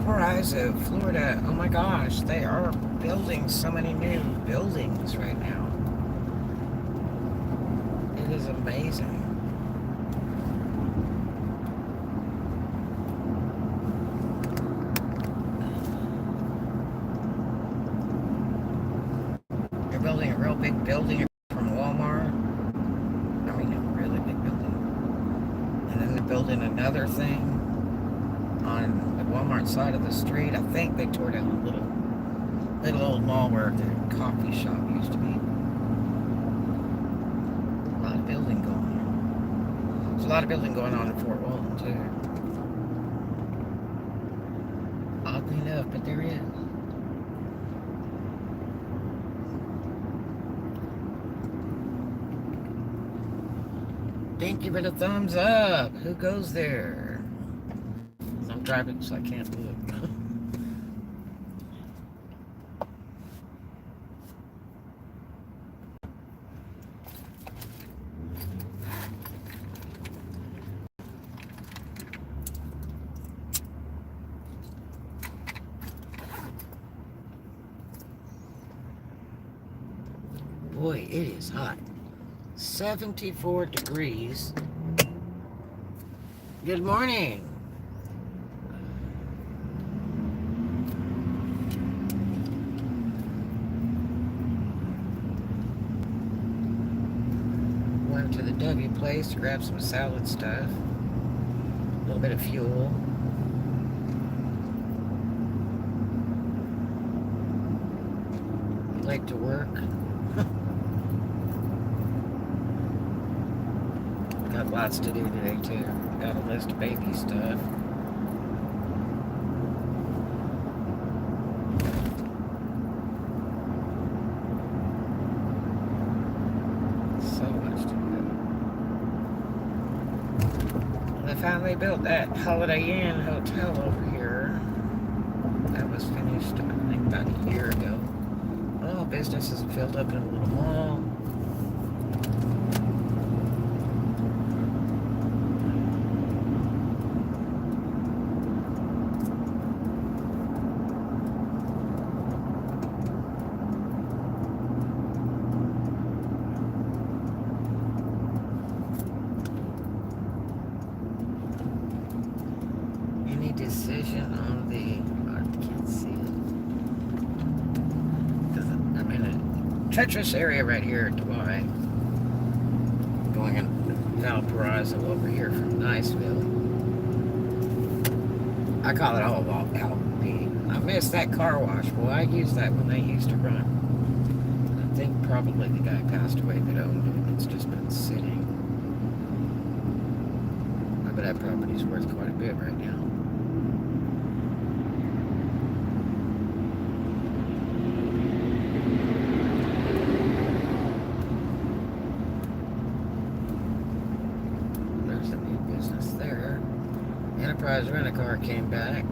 Valparaiso, Florida. Oh my gosh, they are building so many new buildings right now. It is amazing. They're building a real big building from Walmart. I mean, a really big building. And then they're building another thing on the Walmart side of the street. I think they tore down a little old mall where the coffee shop used to be. A lot of building going on. There's a lot of building going on in Fort Walton too. Oddly enough, but there is. Thank you for the thumbs up. Who goes there? I'm driving, so I can't look. Boy, it is hot. 74 degrees. Good morning. Went to the W place to grab some salad stuff. A little bit of fuel. Like to work. Got lots to do today too. Got a list of baby stuff. So much to do. They finally built that Holiday Inn hotel over here. That was finished, I think, about a year ago. Oh, businesses filled up in a little mall. Decision on the, I can't see it, because I'm in a treacherous area right here at Dwight, going in Valparaiso over here from Niceville. I call it all Alpine. I miss that car wash. Boy, I used that when they used to run. I think probably the guy passed away that owned it. It's just been sitting. I bet that property's worth quite a bit right now. Enterprise Rent-A-Car came back.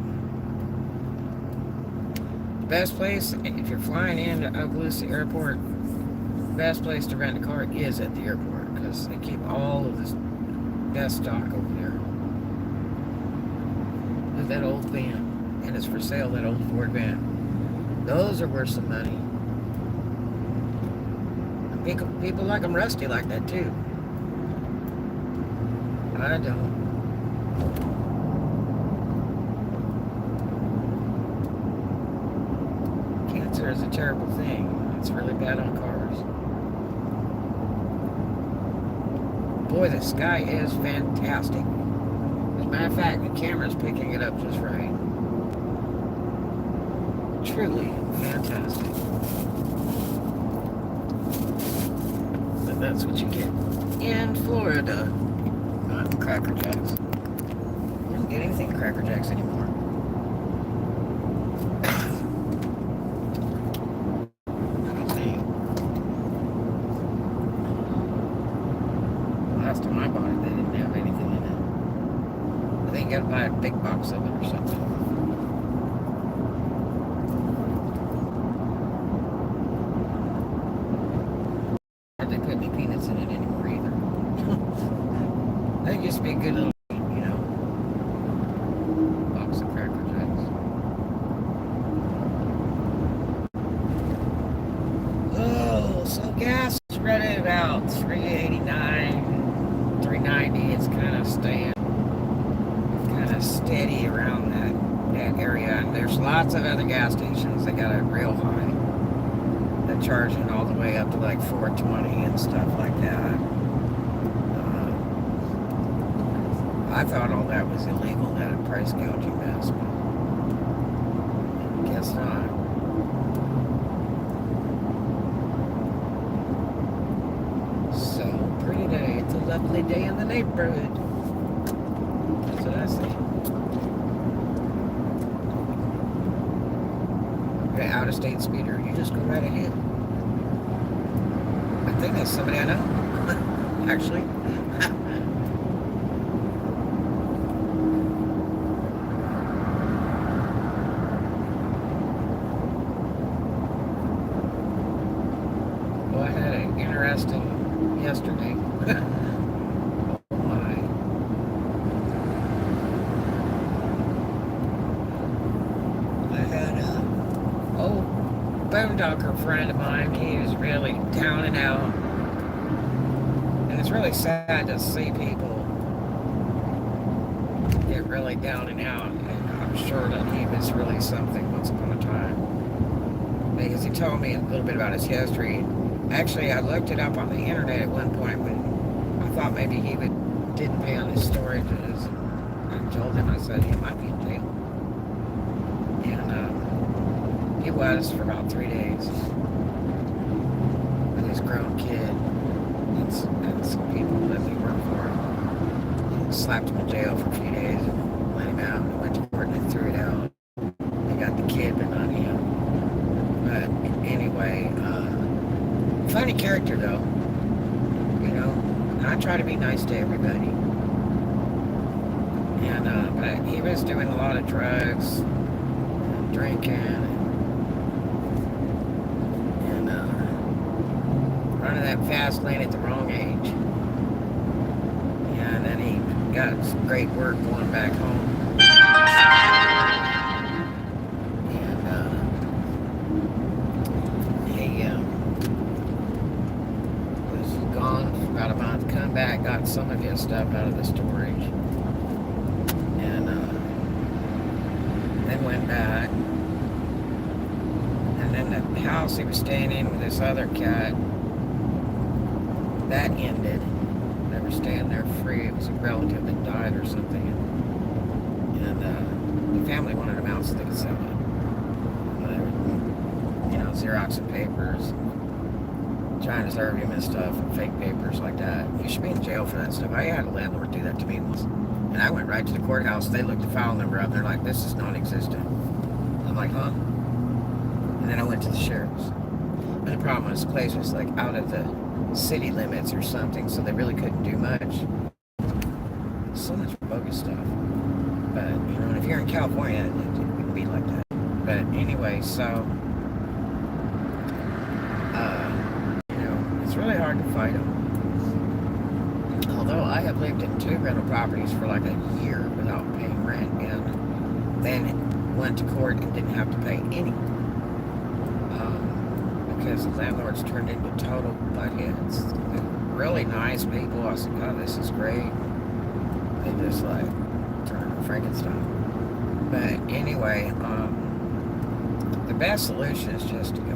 The best place, if you're flying into Okaloosa Airport, the best place to rent a car is at the airport, because they keep all of this best stock over there. Look at that old van, and it's for sale, that old Ford van. Those are worth some money. And people like them rusty like that too. I don't. Cancer is a terrible thing. It's really bad on cars. Boy, the sky is fantastic. As a matter of fact, the camera's picking it up just right. Truly fantastic. But that's what you get in Florida. Not Cracker Jacks. You don't get anything Cracker Jacks anymore. Last time I bought it, they didn't have anything in it. I think you gotta buy a big box of it or something. Hardly put any peanuts in it anymore either. That used to be a good little, box of Cracker Jacks. lots of other gas stations, they got it real high. They're charging all the way up to like $4.20 and stuff like that. I thought all that was illegal, that a price gouging mess, but I guess not. So, pretty day. It's a lovely day in the neighborhood. That's what I say. Okay, out-of-state speeder, you just go right ahead. I think that's somebody I know, actually. Well, I had an interesting yesterday. Oh my. I had a old boondocker friend of mine. He was really down and out. And it's really sad to see people get really down and out. And I'm sure that he was really something once upon a time. Because he told me a little bit about his history. Actually, I looked it up on the internet at one point when I thought maybe he didn't pay on his storages. I told him, I said, he might be in jail. And he was for about 3 days with his grown kid and some people that they worked for him. He slapped him in jail for a few days and let him out and went to court and they threw it out. They got the kid, but not him. But anyway, funny character though, you know, and I try to be nice to everybody. And, but he was doing a lot of drugs, and drinking, and running that fast lane at the wrong age. And then he got some great work going back home. About a month, come back, got some of his stuff out of the storage, and then went back, and then the house he was staying in with this other cat, that ended. They were staying there free. It was a relative that died or something, and the family wanted him out so they could sell it. You know, Xeroxing papers, trying to serve him and stuff, and fake papers like that. You should be in jail for that stuff. I had a landlord do that to me once. And I went right to the courthouse. They looked the file number up. They're like, this is non-existent. I'm like, huh? And then I went to the sheriff's. And the problem was, the place was like out of the city limits or something, so they really couldn't do much. So much bogus stuff. But, you know, and if you're in California, it wouldn't be like that. But anyway, so it's really hard to fight them. Although I have lived in 2 rental properties for like a year without paying rent, and then went to court and didn't have to pay any. Because the landlords turned into total buttheads. They're really nice people. I said, God, this is great. They just like turned into Frankenstein. But anyway, the best solution is just to go.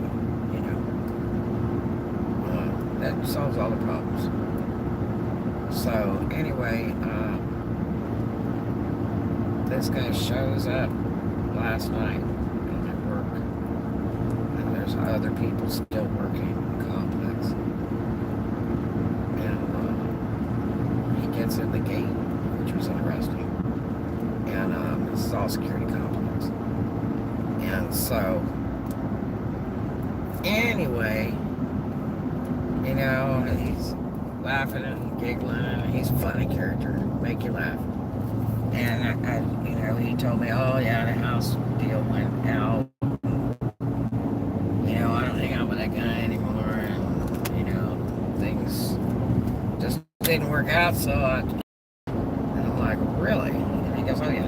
That solves all the problems. So, anyway, this guy shows up last night at work. And there's other people still working in the complex. And he gets in the gate, which was interesting. And this is all security complex. And so, anyway, you know, he's laughing and giggling, and he's a funny character, make you laugh. And I you know, he told me, oh yeah, the house deal went out. You know, I don't hang out with that guy anymore, and you know, things just didn't work out. So and I'm like, really? And he goes, oh yeah.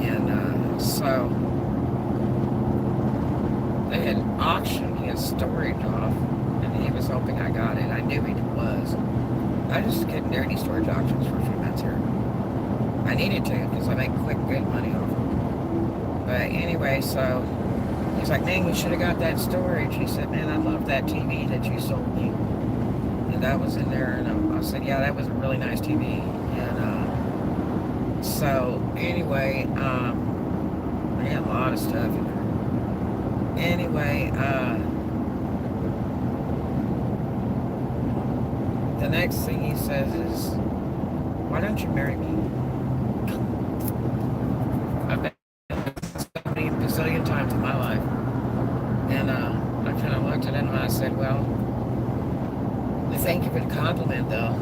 And so they had auctioned his storage off. He was hoping I got it. I knew he was. I just couldn't do any storage auctions for a few months here. I needed to because I make quick, good money off them. But anyway, so he's like, man, we should have got that storage. He said, man, I love that TV that you sold me. And that was in there. And I said, yeah, that was a really nice TV. And so anyway, I had a lot of stuff in there. Anyway, the next thing he says is, why don't you marry me? I've been somebody a bazillion times in my life. And I kind of looked at him and I said, well, I thank you for the compliment, though.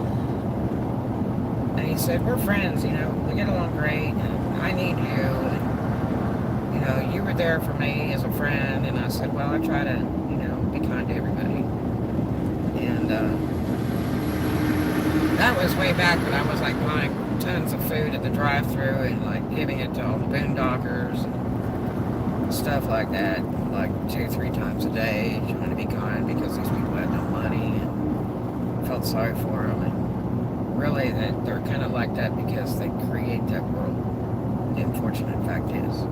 And he said, we're friends, you know, we get along great. I need you. And, you know, you were there for me as a friend. And I said, well, I try to, you know, be kind to everybody. And that was way back when I was like buying tons of food at the drive-thru and like giving it to all the boondockers and stuff like that, like 2-3 times a day, trying to be kind because these people had no money and felt sorry for them. And really, they're kind of like that because they create that world. The unfortunate fact is.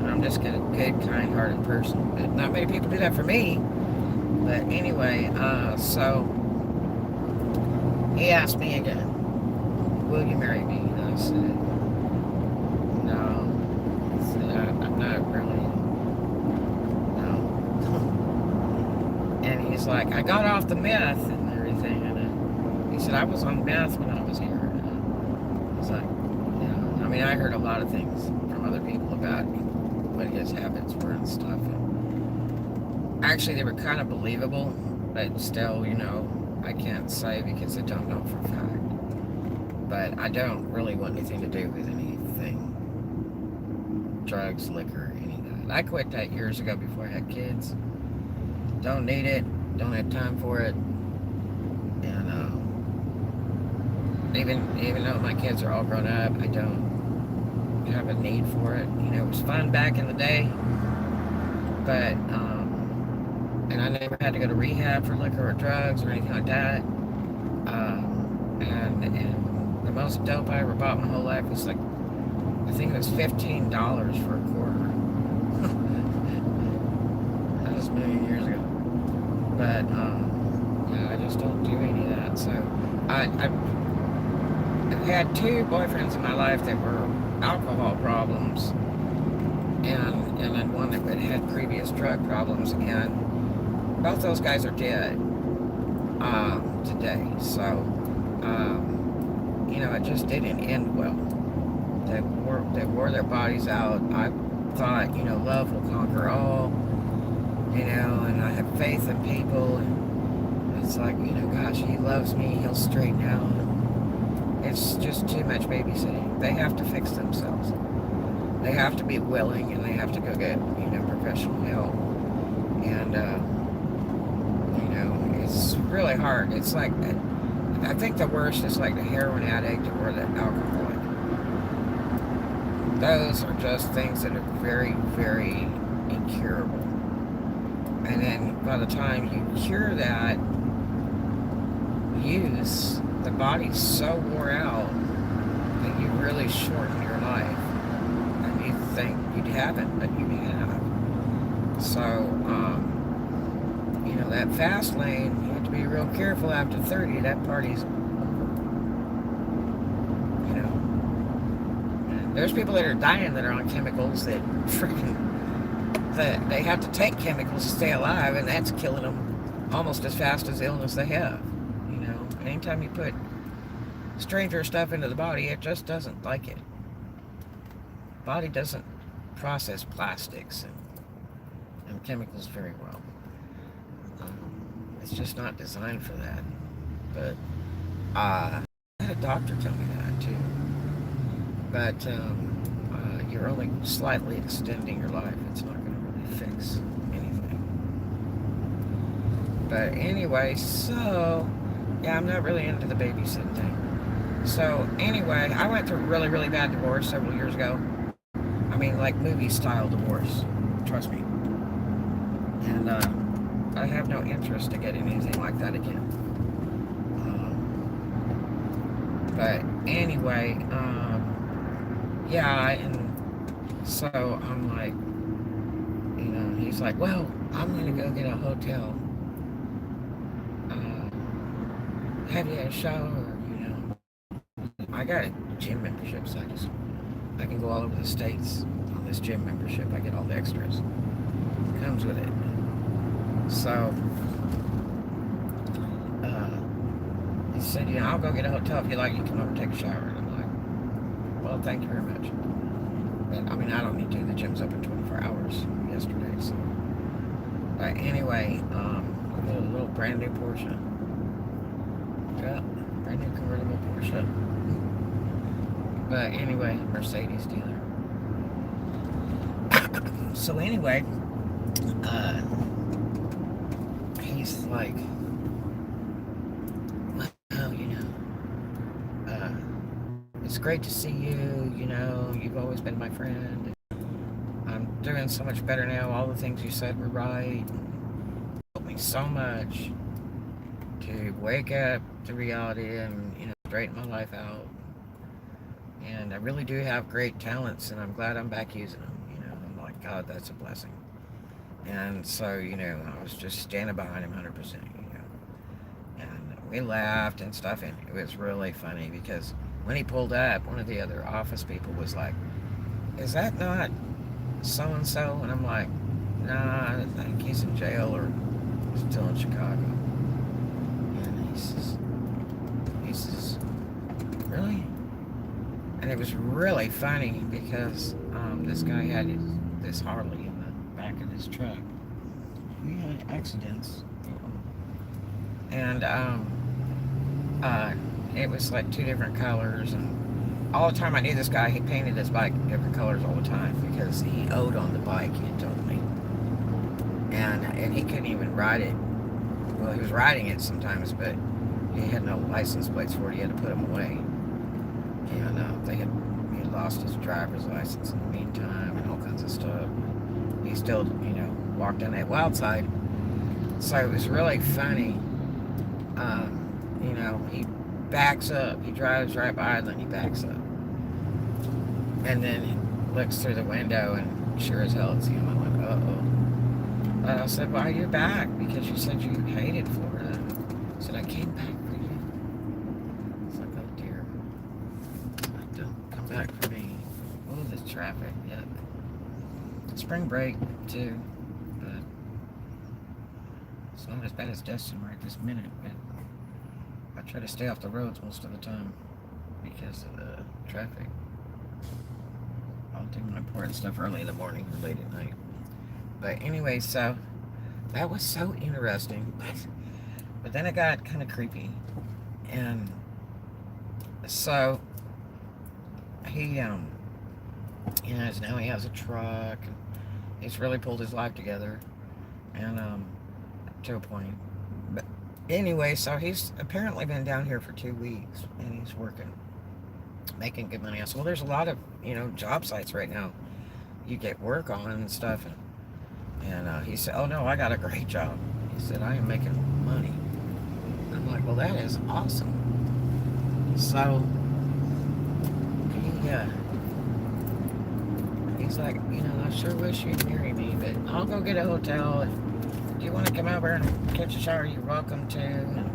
I'm just a good, kind-hearted person. But not many people do that for me. But anyway, so he asked me again, will you marry me? And I said, no. I said, I'm not really, no. And he's like, I got off the meth and everything. And he said, I was on meth when I was here. And I was like, yeah. I mean, I heard a lot of things from other people about what his habits were and stuff. And actually, they were kind of believable, but still, you know, I can't say because I don't know for a fact. But I don't really want anything to do with anything. Drugs, liquor, any of that. I quit that years ago before I had kids. Don't need it. Don't have time for it. And even though my kids are all grown up, I don't have a need for it. You know, it was fun back in the day. But, and I never had to go to rehab for liquor or drugs or anything like that. And the most dope I ever bought my whole life was like, I think it was $15 for a quarter. That was a million years ago. But, yeah, I just don't do any of that. So, I've had 2 boyfriends in my life that were alcohol problems. And then one that had previous drug problems, and both those guys are dead today. So, you know, it just didn't end well. They wore their bodies out. I thought, you know, love will conquer all, you know, and I have faith in people, and it's like, you know, gosh, he loves me, he'll straighten out. It's just too much babysitting. They have to fix themselves. They have to be willing, and they have to go get, you know, professional help. And, you know, it's really hard. It's like, I think the worst is like the heroin addict or the alcoholic. Those are just things that are very, very incurable. And then by the time you cure that use, the body's so wore out that you really shorten your life. And you think you'd haven't, but you have. So, you know, that fast lane, you have to be real careful after 30. That party's, you know, there's people that are dying that are on chemicals that freaking, that they have to take chemicals to stay alive, and that's killing them almost as fast as the illness they have. You know, anytime you put stranger stuff into the body, it just doesn't like it. Body doesn't process plastics and chemicals very well. It's just not designed for that. But I had a doctor tell me that too. But you're only slightly extending your life. It's not going to really fix anything. But anyway, so yeah, I'm not really into the babysitting thing. So anyway, I went through a really, really bad divorce several years ago. I mean, like movie-style divorce. Trust me. And I have no interest to get anything like that again. But anyway, yeah, and so I'm like, he's like, well, I'm gonna go get a hotel. Have you had a shower? I got a gym membership, so I can go all over the states on this gym membership. I get all the extras. Comes with it. So he said, I'll go get a hotel if you like. You come over and take a shower. And I'm like, well, thank you very much. But I don't need to. The gym's open 24 hours yesterday. So, but anyway, a little brand new Porsche. Yeah, brand new convertible Porsche. But anyway, Mercedes dealer. So anyway, he's like, well, it's great to see you. You've always been my friend. I'm doing so much better now. All the things you said were right. It helped me so much to wake up to reality and, straighten my life out. And I really do have great talents, and I'm glad I'm back using them. I'm like, God, that's a blessing. And so, I was just standing behind him 100%, And we laughed and stuff, and it was really funny because when he pulled up, one of the other office people was like, is that not so-and-so? And I'm like, nah, I think he's in jail or still in Chicago. And he says, really? And it was really funny because this guy had this Harley in the back of his truck. We had accidents. And it was like 2 different colors. And all the time I knew this guy, he painted his bike different colors all the time because he owed on the bike, he had told me. And he couldn't even ride it. Well, he was riding it sometimes, but he had no license plates for it. He had to put them away. And he had lost his driver's license in the meantime and all kinds of stuff. He still, walked on that wild side. So it was really funny. He backs up. He drives right by and then he backs up. And then he looks through the window and sure as hell it's him. I went, uh-oh. But I said, why are you back? Because you said you hated Florida. I said, I came back for you. It's like, oh dear. Don't come back for me. Oh, this traffic. Yeah. Spring break, too. But it's not as bad as Destin right this minute. But I try to stay off the roads most of the time because of the traffic. I'll do my important stuff early in the morning or late at night. But anyway, so that was so interesting. But then it got kind of creepy. And so he, now he has a truck. And he's really pulled his life together. And to a point. But anyway, so he's apparently been down here for 2 weeks. And he's working. Making good money. I said, well, there's a lot of, job sites right now you get work on and stuff. And he said, oh, no, I got a great job. He said, I am making money. I'm like, well, that is awesome. So, he's like, I sure wish you'd marry me, but I'll go get a hotel. And do you want to come over and catch a shower? You're welcome to. And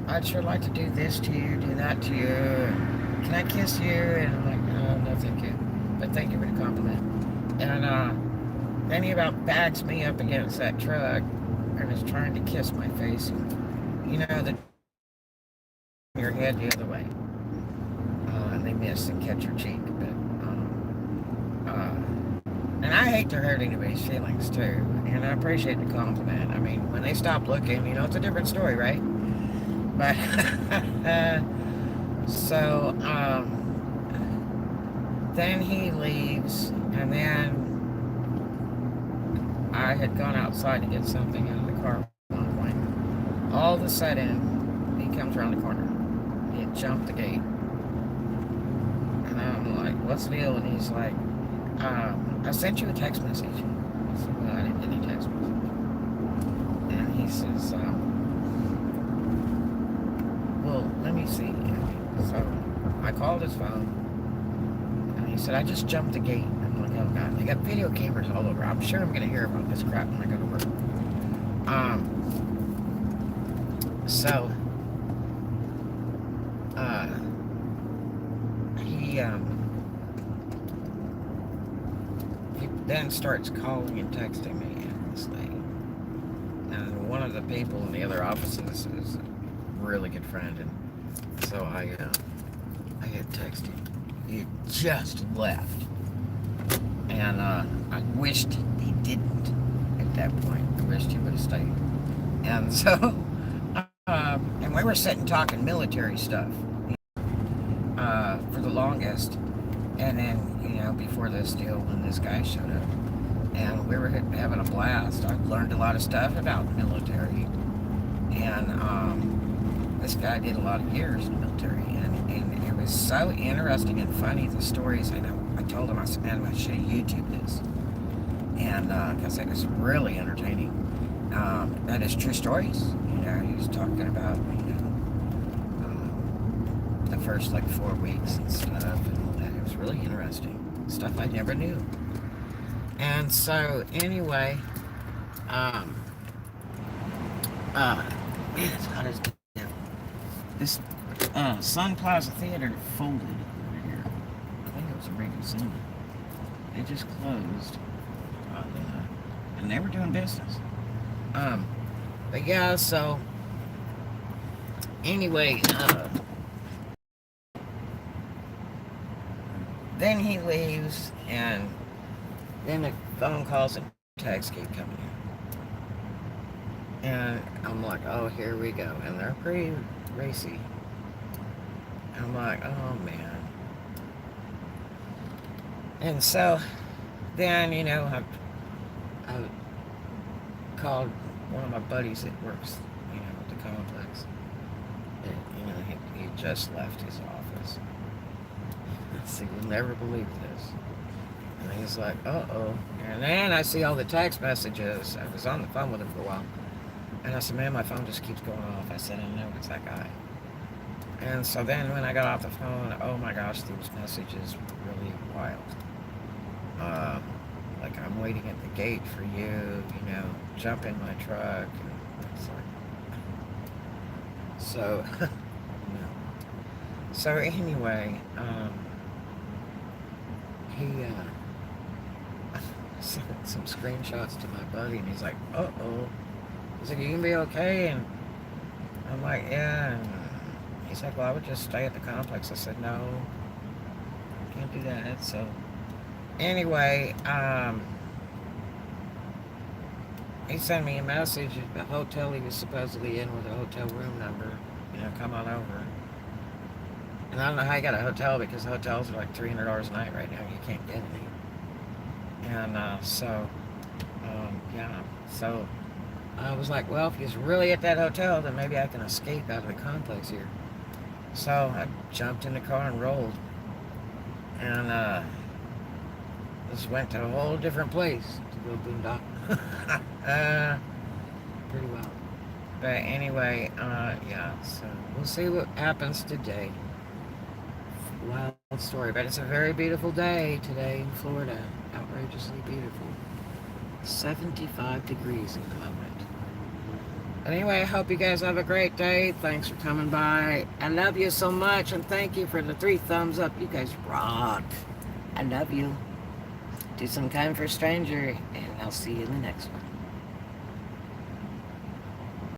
I'd sure like to do this to you, do that to you. And can I kiss you? And I'm like, no, thank you. But thank you for the compliment. And then he about backs me up against that truck and is trying to kiss my face. And, your head the other way. And they miss and catch your cheek. But, and I hate to hurt anybody's feelings, too. And I appreciate the compliment. I mean, when they stop looking, it's a different story, right? But, so, then he leaves, and then I had gone outside to get something out of the car at one point. All of a sudden, he comes around the corner. He had jumped the gate. And I'm like, what's the deal? And he's like, I sent you a text message. I said, well, I didn't get any text message. And he says, well, let me see. So I called his phone, and he said, I just jumped the gate. I'm like, oh God, they got video cameras all over. I'm sure I'm going to hear about this crap when I go to work. So, he then starts calling and texting me endlessly. And one of the people in the other offices is a really good friend, and so I had texted him. He had just left, and I wished he didn't at that point. I wished he would have stayed. And so, and we were sitting talking military stuff for the longest, and then, before this deal, when this guy showed up, and we were having a blast. I learned a lot of stuff about the military, and this guy did a lot of years in the military, and it was so interesting and funny, the stories. I told him, I said, man, I should YouTube this, and because it was really entertaining. That is true stories. He was talking about, the first 4 weeks and stuff, and all that. It was really interesting. Stuff I never knew. And so, anyway, man, it's hot as devil. This Sun Plaza Theater folded over here. I think it was a Reagan Cinema. They just closed, and they were doing business. But yeah, so anyway, then he leaves, and then the phone calls and texts keep coming in. And I'm like, oh, here we go. And they're pretty racy. I'm like, oh, man. And so then, I called one of my buddies that works, at the complex. And, he just left his office. See, you'll never believe this. And he's like, uh-oh. And then I see all the text messages. I was on the phone with him for a while. And I said, man, my phone just keeps going off. I said, I know it's that guy. And so then when I got off the phone, oh my gosh, these messages were really wild. Like, I'm waiting at the gate for you, jump in my truck. And it's like, so, So anyway, he sent some screenshots to my buddy, and he's like, uh-oh. He's like, you gonna be okay? And I'm like, yeah. And he's like, well, I would just stay at the complex. I said, no, can't do that. So anyway, he sent me a message at the hotel he was supposedly in with a hotel room number, come on over. And I don't know how he got a hotel, because hotels are like $300 a night right now. You can't get any. And yeah. So I was like, well, if he's really at that hotel, then maybe I can escape out of the complex here. So I jumped in the car and rolled. And just went to a whole different place to go boondock. Pretty well. But anyway, yeah, so we'll see what happens today. Wild story, but it's a very beautiful day today in Florida. Outrageously beautiful. 75 degrees in the moment. Anyway, I hope you guys have a great day. Thanks for coming by. I love you so much, and thank you for the 3 thumbs up. You guys rock. I love you. Do some kind for a stranger, and I'll see you in the next one.